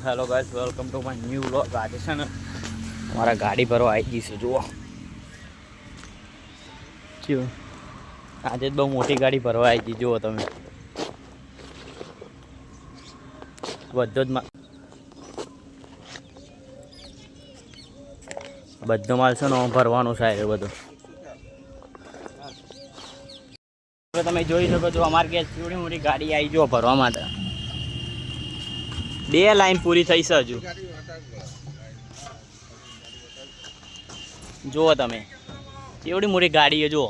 Hello guys, welcome to my new vlog. આજે છે ને અમારા ગાડી ભરવા આવી ગઈ છે. જુઓ આજે બહુ મોટી ગાડી ભરવા આવી ગઈ. જુઓ તમે બધો માલ છે ને ભરવાનું છે એ બધું. તમે જોઈ શકો છો અમારે કે થોડી મોટી ગાડી આવી જો ભરવા માટે. 2 લાઈન પૂરી થઈ છે હજુ. જુઓ તમે એવડી મોટી ગાડી જુઓ.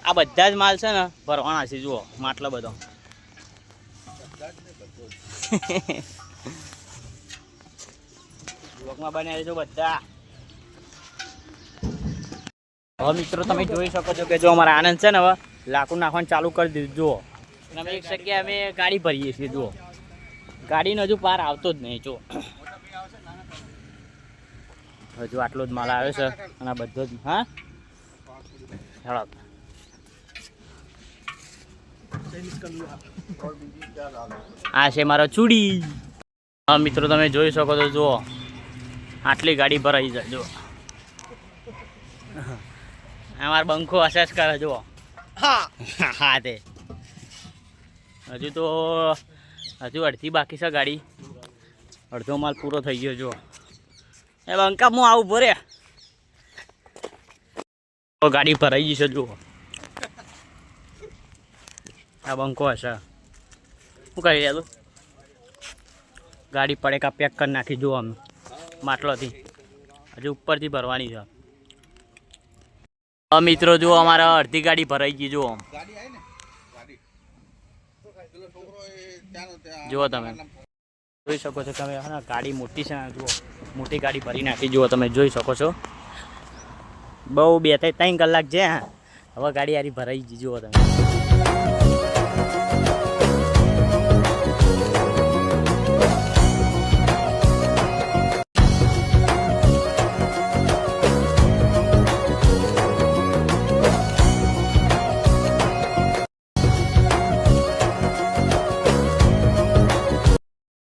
આ બધા જ માલ છે ને ભરવાના છે. જુઓ માટલો બધો. બ્લોકમાં બનાવી જો બધા. હવે મિત્રો તમે જોઈ શકો છો કે જો અમારા આનંદ છે ને હવે લાકડું નાખવાનું ચાલુ કરી દીધું. જુઓ અમે એક જગ્યાએ અમે ગાડી ભરીએ છીએ. જુઓ ગાડીનો હજુ પાર આવતો જ નહીં. જો હજુ આટલો જ માલ આવે છે અને આ બધો જ. હા ચાલો આ છે મારો ચૂડી. હા મિત્રો તમે જોઈ શકો છો. જુઓ આટલી ગાડી ભરાઈ જાય. જુઓ અમારો બંકો અસેસ કરે. જુઓ હા તે હજુ તો અડધી બાકી છે ગાડી. અડધો માલ પૂરો થઈ ગયો. જુઓ એ બંકા હું આવું ભરે ગાડી ભરાઈ ગઈ છે. જુઓ આ બંકો હશે. શું કહી રહ્યા તું? ગાડી પડેકા પેક કરી નાખી. જુઓ અમે માટલોથી હજુ ઉપરથી ભરવાની છે. મિત્રો જુઓ અમારા અડધી ગાડી ભરાઈ ગઈ. જુઓ જુઓ તમે જોઈ શકો છો. તમે હા ગાડી મોટી છે. જુઓ મોટી ગાડી ભરી નાખી. જુઓ તમે જોઈ શકો છો. બહુ 2-3 કલાક છે. હવે ગાડી આરી ભરાઈ ગઈ. જુઓ તમે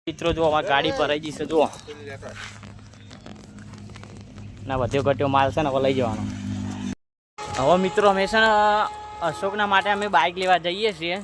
મિત્રો. જો અમારી ગાડી ભરાઈ ગઈ છે. જુઓ ના વધ્યો ઘટ્યો માલ છે ને હવે લઈ જવાનો. હવે મિત્રો અમે છે ને અશોકના માટે અમે બાઇક લેવા જઈએ છીએ.